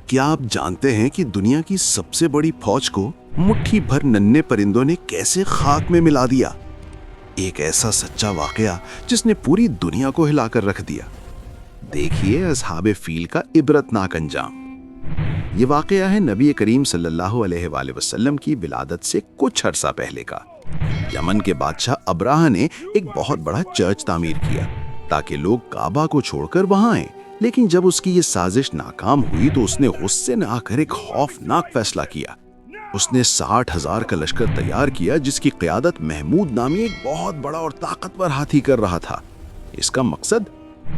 क्या आप जानते हैं कि दुनिया की सबसे बड़ी फौज को मुट्ठी भर नन्हे परिंदों ने कैसे खाक में मिला दिया? एक ऐसा सच्चा वाकया जिसने पूरी दुनिया को हिलाकर रख दिया। देखिए असहाबे फील का इबरतनाक अंजाम। ये वाकया है नबी करीम सल्लल्लाहु अलैहि वसल्लम की विलादत से कुछ अरसा पहले का। यमन के बादशाह अब्राहा ने एक बहुत बड़ा चर्च तामीर किया ताकि लोग काबा को छोड़कर वहां आए। लेकिन जब उसकी ये साजिश नाकाम हुई तो उसने गुस्से में आकर एक खौफनाक फैसला किया। उसने 60,000 का लश्कर तैयार किया जिसकी क़यादत महमूद नामी एक बहुत बड़ा और ताकतवर हाथी कर रहा था। इसका मकसद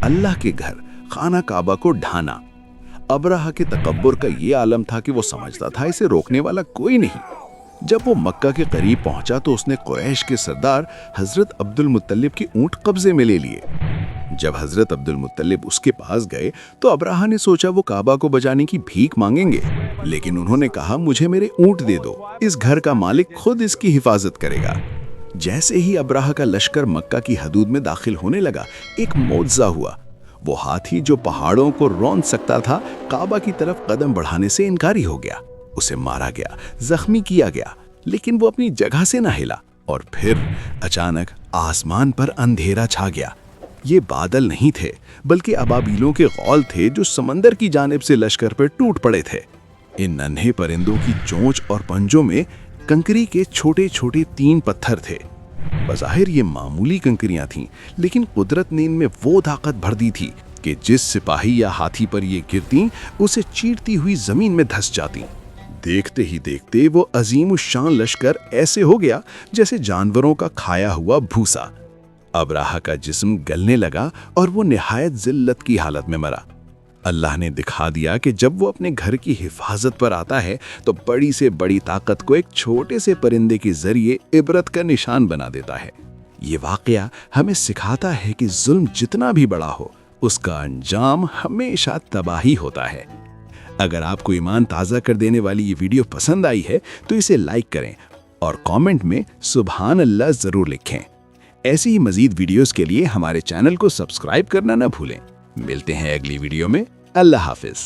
अल्लाह के घर खाना काबा को ढाना। अब्राहा के तकब्बुर का ये आलम था कि वो समझता था इसे रोकने वाला कोई नहीं। जब वो मक्का के करीब पहुंचा तो उसने कुरैश के सरदार हजरत अब्दुल मुत्तलिब की ऊंट कब्जे में ले लिए। जब हजरत अब्दुल मुत्तलिब उसके पास गए तो अब्राहा ने सोचा वो काबा को बचाने की भीख मांगेंगे, लेकिन उन्होंने कहा मुझे मेरे ऊंट दे दो, इस घर का मालिक खुद इसकी हिफाजत करेगा। जैसे ही अब्राहा का लश्कर मक्का की हदूद में दाखिल होने लगा, एक मौजज़ा हुआ। वो हाथी जो पहाड़ों को रौंद सकता था, काबा की तरफ कदम बढ़ाने से इनकारी हो गया। उसे मारा गया, जख्मी किया गया, लेकिन वो अपनी जगह से ना हिला। और फिर अचानक आसमान पर अंधेरा छा गया। ये बादल नहीं थे बल्कि अबाबीलों के गौल थे जो समंदर की जानिब से लश्कर पर टूट पड़े थे। इन नन्हे परिंदों की चोंच और पंजों में कंकरी के छोटे छोटे 3 पत्थर थे। बज़ाहिर ये मामूली कंकरियां थीं, लेकिन कुदरत ने इनमें वो ताकत भर दी थी कि जिस सिपाही या हाथी पर ये गिरती उसे चीरती हुई जमीन में धंस जाती। देखते ही देखते वो अजीम शान लश्कर ऐसे हो गया जैसे जानवरों का खाया हुआ भूसा। अब्राहा का जिस्म गलने लगा और वो निहायत जिल्लत की हालत में मरा। अल्लाह ने दिखा दिया कि जब वो अपने घर की हिफाजत पर आता है तो बड़ी से बड़ी ताकत को एक छोटे से परिंदे के जरिए इबरत का निशान बना देता है। ये वाकया हमें सिखाता है कि जुल्म जितना भी बड़ा हो, उसका अंजाम हमेशा तबाही होता है। अगर आपको ईमान ताज़ा कर देने वाली ये वीडियो पसंद आई है तो इसे लाइक करें और कमेंट में सुभान अल्लाह ज़रूर लिखें। ऐसी ही मज़ीद वीडियोस के लिए हमारे चैनल को सब्सक्राइब करना न भूलें। मिलते हैं अगली वीडियो में। अल्लाह हाफिज़।